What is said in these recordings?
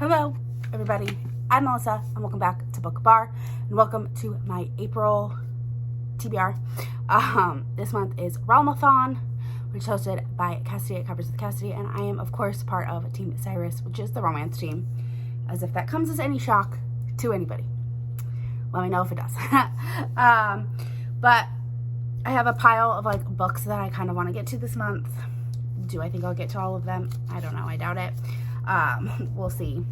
Hello, everybody. I'm Melissa, and welcome back to Book Bar, and welcome to my April TBR. This month is Realmathon, which is hosted by Cassidy at Covers with Cassidy, and I am, of course, part of Team Cyrus, which is the romance team, as if that comes as any shock to anybody. Let me know if it does. But I have a pile of books that I kind of want to get to this month. Do I think I'll get to all of them? I don't know. I doubt it. We'll see.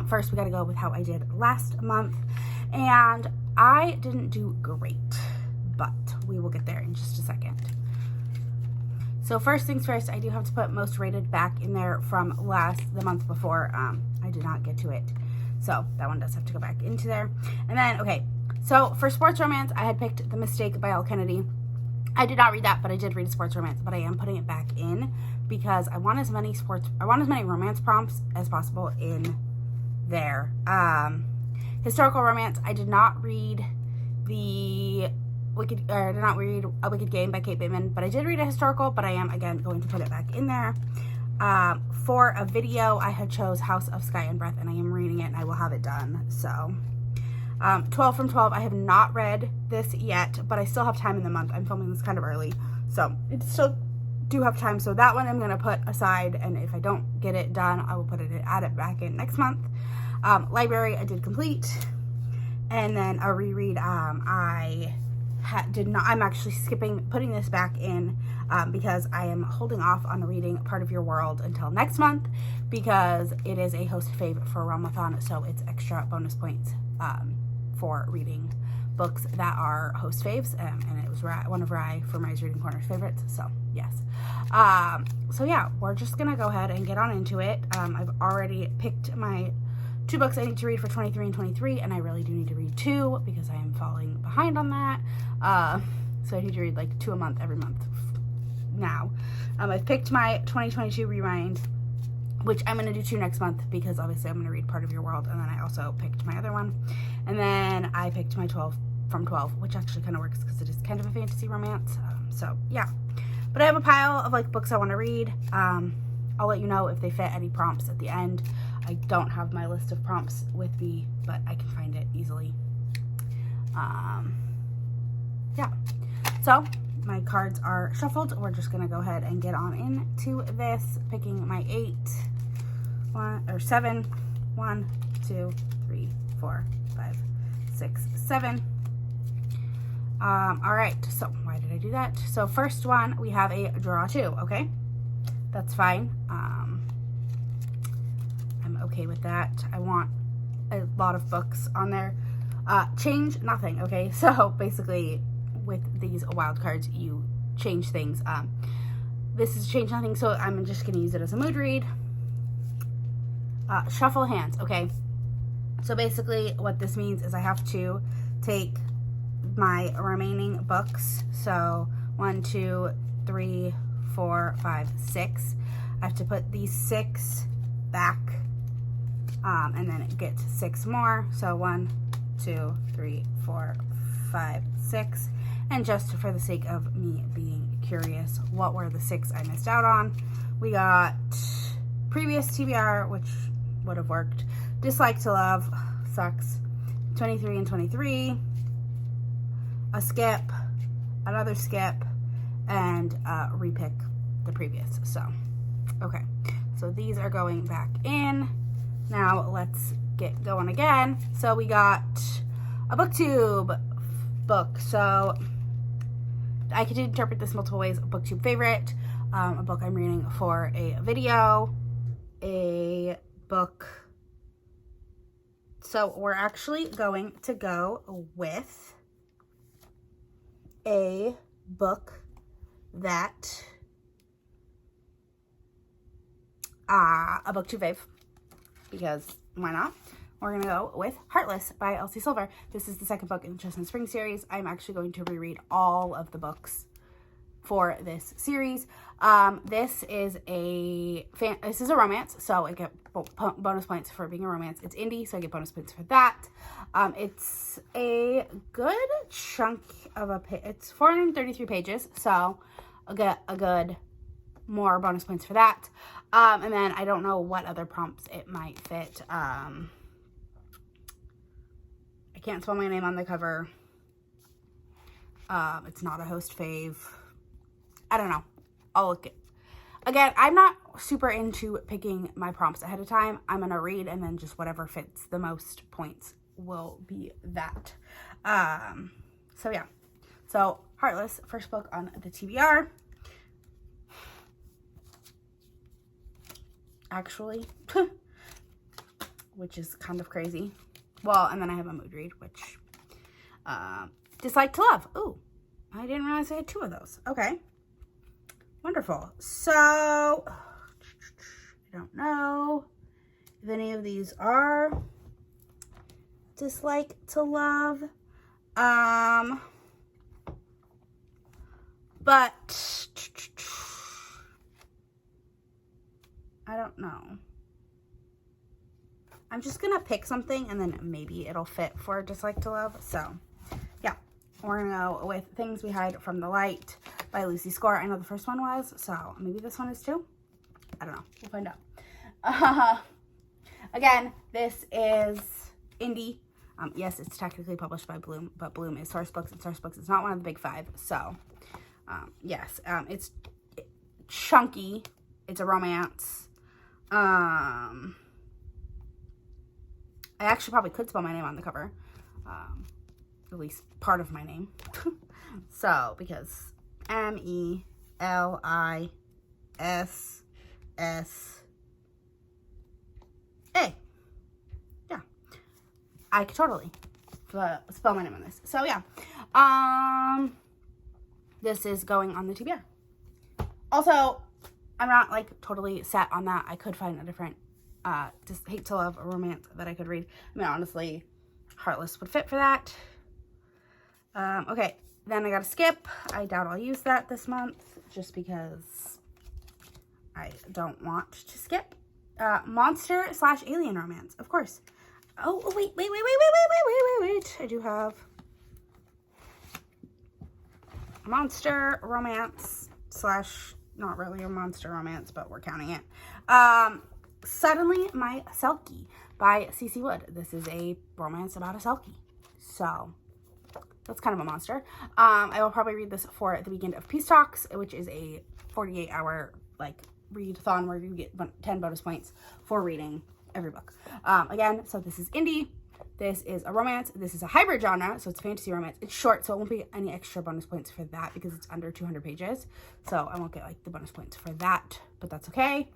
First, we got to go with how I did last month, and I didn't do great, but we will get there in just a second. So first things first, I do have to put most rated back in there from the month before. I did not get to it, so that one does have to go back into there. And then, okay, so for sports romance, I had picked The Mistake by L. Kennedy. I did not read that, but I did read sports romance, but I am putting it back in because I want as many romance prompts as possible in there. Historical romance, I did not read A Wicked Game by Kate Bateman, but I did read a historical, but I am again going to put it back in there. For a video, I had chose House of Sky and Breath, and I am reading it, and I will have it done. So 12 from 12, I have not read this yet, but I still have time in the month. I'm filming this kind of early, so it still do have time. So that one I'm going to put aside, and if I don't get it done, I will add it back in next month. Library, I did complete, and then a reread, I'm actually skipping putting this back in because I am holding off on reading Part of Your World until next month because it is a host fave for Realmathon, so it's extra bonus points for reading books that are host faves, and it was one of Rye for my Reading Corner's favorites, so yes. So yeah, we're just gonna go ahead and get on into it. I've already picked my 2 books I need to read for 23 and 23, and I really do need to read 2 because I am falling behind on that. So I need to read 2 a month every month now. I've picked my 2022 Rewind, which I'm going to do 2 next month because obviously I'm going to read Part of Your World, and then I also picked my other one. And then I picked my 12 from 12, which actually kind of works because it is kind of a fantasy romance. So yeah. But I have a pile of books I want to read. I'll let you know if they fit any prompts at the end. I don't have my list of prompts with me, but I can find it easily. Yeah. So my cards are shuffled. We're just gonna go ahead and get on into this, picking my 7. 1, 2, 3, 4, 5, 6, 7. All right. So why did I do that? So first one, we have a draw 2. Okay, that's fine. I'm okay with that. I want a lot of books on there. Change nothing. Okay, so basically with these wild cards, you change things. This is change nothing, so I'm just going to use it as a mood read. Shuffle hands. Okay, so basically what this means is I have to take my remaining books. So 1, 2, 3, 4, 5, 6. I have to put these 6 back, and then it gets 6 more. So 1, 2, 3, 4, 5, 6. And just for the sake of me being curious, what were the 6 I missed out on? We got previous TBR, which would have worked. Dislike to Love, sucks. 23 and 23. A skip, another skip, and repick the previous. So, okay. So these are going back in. Now let's get going again. So we got a BookTube book. So I could interpret this multiple ways. A BookTube favorite, a book I'm reading for a video, a book. So we're actually going to go with a book that a BookTube fave, because why not? We're going to go with Heartless by Elsie Silver. This is the second book in the Chestnut Spring series. I'm actually going to reread all of the books for this series. This is a romance, so I get bonus points for being a romance. It's indie, so I get bonus points for that. It's a good chunk of it's 433 pages, so I'll get a good more bonus points for that. And then I don't know what other prompts it might fit. I can't spell my name on the cover. It's not a host fave. I don't know. I'll look it. Again, I'm not super into picking my prompts ahead of time. I'm going to read and then just whatever fits the most points will be that. So yeah. So Heartless, first book on the TBR. Actually, which is kind of crazy. Well, and then I have a mood read, which, Dislike to Love. Ooh, I didn't realize I had 2 of those. Okay. Wonderful. So, I don't know if any of these are Dislike to Love. But I don't know. I'm just gonna pick something and then maybe it'll fit for Dislike to Love. So yeah, we're gonna go with Things We Hide from the Light by Lucy Score. I know the first one was, so maybe this one is too. I don't know. We'll find out. Again, this is indie. Yes, it's technically published by Bloom, but Bloom is Source Books, and Source Books is not one of the big 5. So yes, it's chunky. It's a romance. I actually probably could spell my name on the cover. At least part of my name. So, because MELISSA. Yeah. I could totally spell my name on this. So, yeah. This is going on the TBR. Also, I'm not like totally set on that. I could find a different just hate to love a romance that I could read. I mean, honestly, Heartless would fit for that. Okay, then I gotta skip. I doubt I'll use that this month just because I don't want to skip. Monster / alien romance, of course. Oh, wait. I do have a monster romance / not really a monster romance, but we're counting it. Suddenly My Selkie by CC Wood. This is a romance about a Selkie. So, that's kind of a monster. I will probably read this for the weekend of Peace Talks, which is a 48-hour, like, read-a-thon where you get 10 bonus points for reading every book. Again, so this is indie. This is a romance. This is a hybrid genre, so it's fantasy romance. It's short, so it won't be any extra bonus points for that because it's under 200 pages. So I won't get, like, the bonus points for that, but that's okay.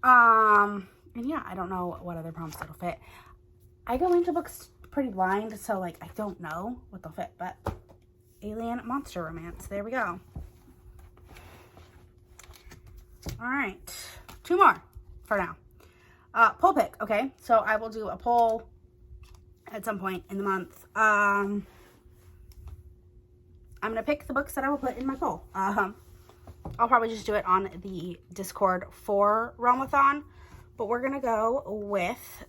And yeah, I don't know what other prompts it'll fit. I go into books pretty blind, so, like, I don't know what they'll fit, but alien monster romance. There we go. All right. 2 more for now. Poll pick. Okay, so I will do a poll at some point in the month. I'm going to pick the books that I will put in my poll. I'll probably just do it on the Discord for Realmathon, but we're going to go with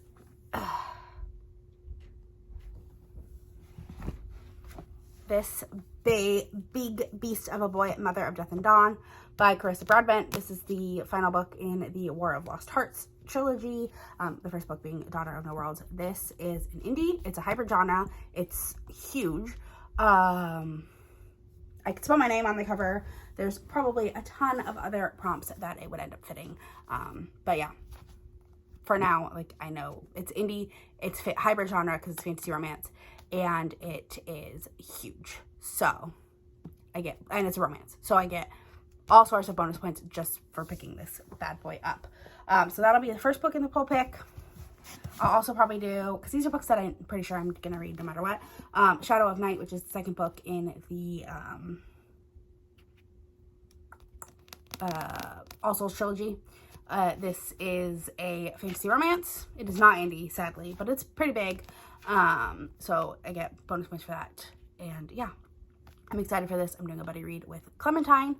this big beast of a boy, Mother of Death and Dawn by Carissa Broadbent. This is the final book in the War of Lost Hearts trilogy, the first book being Daughter of No Worlds. This is an indie. It's a hybrid genre. It's huge. I could spell my name on the cover. There's probably a ton of other prompts that it would end up fitting. But yeah, for now, like, I know it's indie, it's hybrid genre because it's fantasy romance, and it is huge. So and it's a romance. So I get all sorts of bonus points just for picking this bad boy up. So that'll be the first book in the poll pick. I'll also probably do, because these are books that I'm pretty sure I'm going to read no matter what. Shadow of Night, which is the second book in the All Souls trilogy. This is a fantasy romance. It is not indie, sadly, but it's pretty big. So I get bonus points for that. And yeah, I'm excited for this. I'm doing a buddy read with Clementine,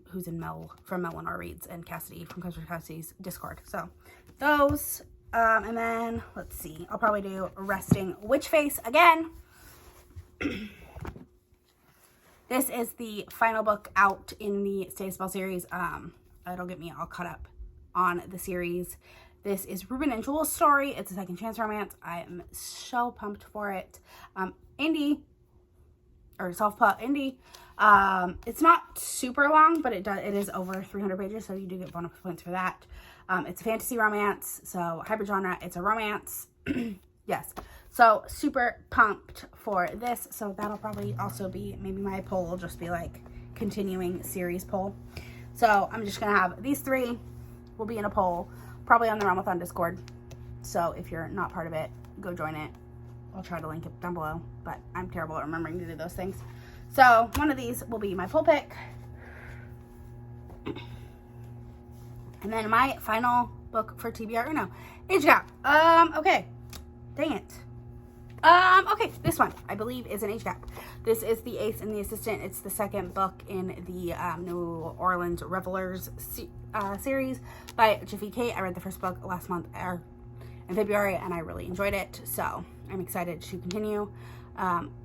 who's in from Lenore Reads, and Cassidy from Coach Cassidy's Discord. So those, and then let's see, I'll probably do Resting Witch Face again. This is the final book out in the Stay Spell series. it'll get me all caught up on the series. This is Ruben and Jules' story. It's a second chance romance. I am so pumped for it. Indie, or self-pub indie. It's not super long, but it is over 300 pages, so you do get bonus points for that. It's a fantasy romance, so hybrid genre. It's a romance. Yes. So super pumped for this. So that'll probably also be, maybe my poll will just be like continuing series poll. So I'm just going to have these three will be in a poll, probably on the Realmathon Discord. So if you're not part of it, go join it. I'll try to link it down below, but I'm terrible at remembering to do those things. So one of these will be my poll pick. And then my final book for TBR Uno, Age Gap. Okay. Dang it. Okay, this one, I believe, is an age gap. This is The Ace and the Assistant. It's the second book in the New Orleans Revelers series by Jiffy Kate. I read the first book last month, in February, and I really enjoyed it, so I'm excited to continue.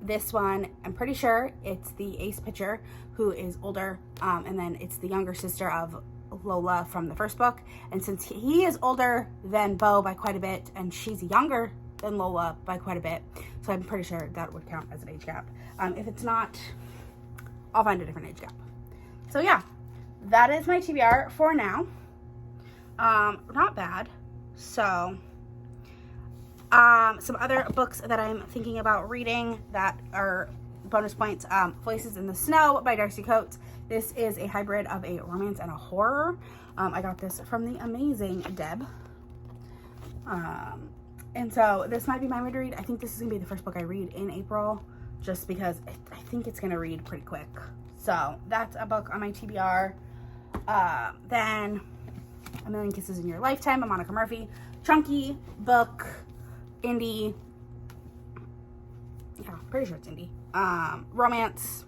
This one, I'm pretty sure it's the Ace pitcher who is older, and then it's the younger sister of Lola from the first book, and since he is older than Bo by quite a bit, and she's younger than Lola by quite a bit, so I'm pretty sure that would count as an age gap. If it's not, I'll find a different age gap. So yeah, that is my TBR for now. Not bad. So some other books that I'm thinking about reading that are bonus points. Voices in the Snow by Darcy Coates. This is a hybrid of a romance and a horror. I got this from the amazing Deb. And so this might be my read. I think this is going to be the first book I read in April, just because I think it's going to read pretty quick. So that's a book on my TBR. Then A Million Kisses in Your Lifetime by Monica Murphy. Chunky book, indie. Yeah, pretty sure it's indie. Romance.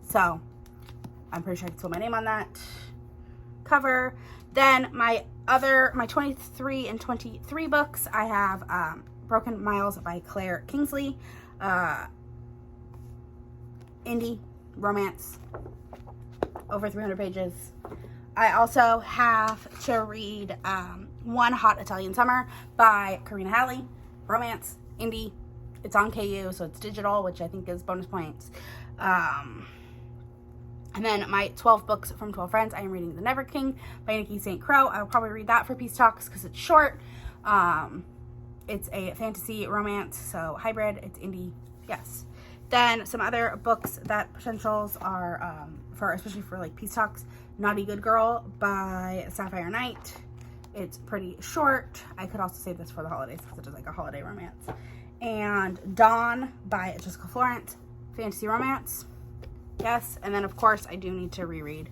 So I'm pretty sure I can spell my name on that cover. Then my 23 and 23 books, I have Broken Miles by Claire Kingsley, indie, romance, over 300 pages. I also have to read One Hot Italian Summer by Karina Halley, romance, indie. It's on KU, so it's digital, which I think is bonus points. And then my 12 books from 12 friends. I am reading The Never King by Nikki St. Crow. I'll probably read that for Peace Talks because it's short. It's a fantasy romance, so hybrid. It's indie, yes. Then some other books that potentials are especially for like Peace Talks. Naughty Good Girl by Sapphire Knight. It's pretty short. I could also save this for the holidays because it is like a holiday romance. And Dawn by Jessica Florence, fantasy romance. Yes, and then of course I do need to reread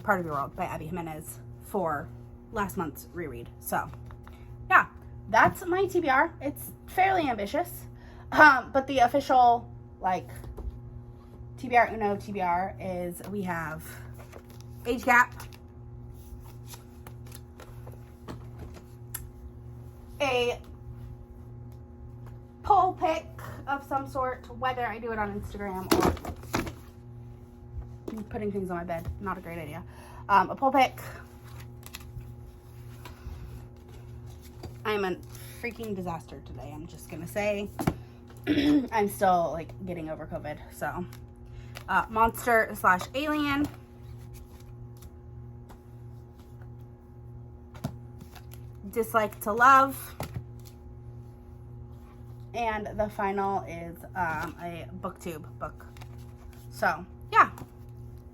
Part of Your World by Abby Jimenez for last month's reread. So yeah, that's my TBR. It's fairly ambitious, but the official like TBR Uno TBR is we have Age Gap, a poll pick of some sort, whether I do it on Instagram or putting things on my bed, not a great idea. A poll pick. I'm a freaking disaster today, I'm just gonna say. I'm still like getting over COVID. So Monster/Alien, Dislike to Love, and the final is a booktube book. So yeah,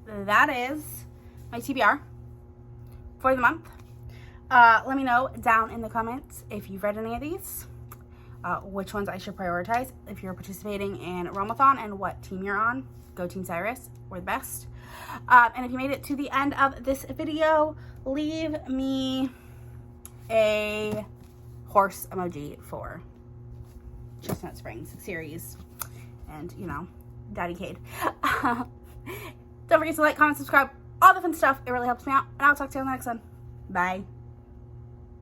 that is my TBR for the month. Let me know down in the comments if you've read any of these, which ones I should prioritize, if you're participating in Realmathon, and what team you're on. Go Team Cyrus, we're the best. And if you made it to the end of this video, leave me a horse emoji for Chestnut Springs series and, you know, Daddy Cade. Don't forget to like, comment, subscribe, all the fun stuff. It really helps me out. And I'll talk to you on the next one. Bye.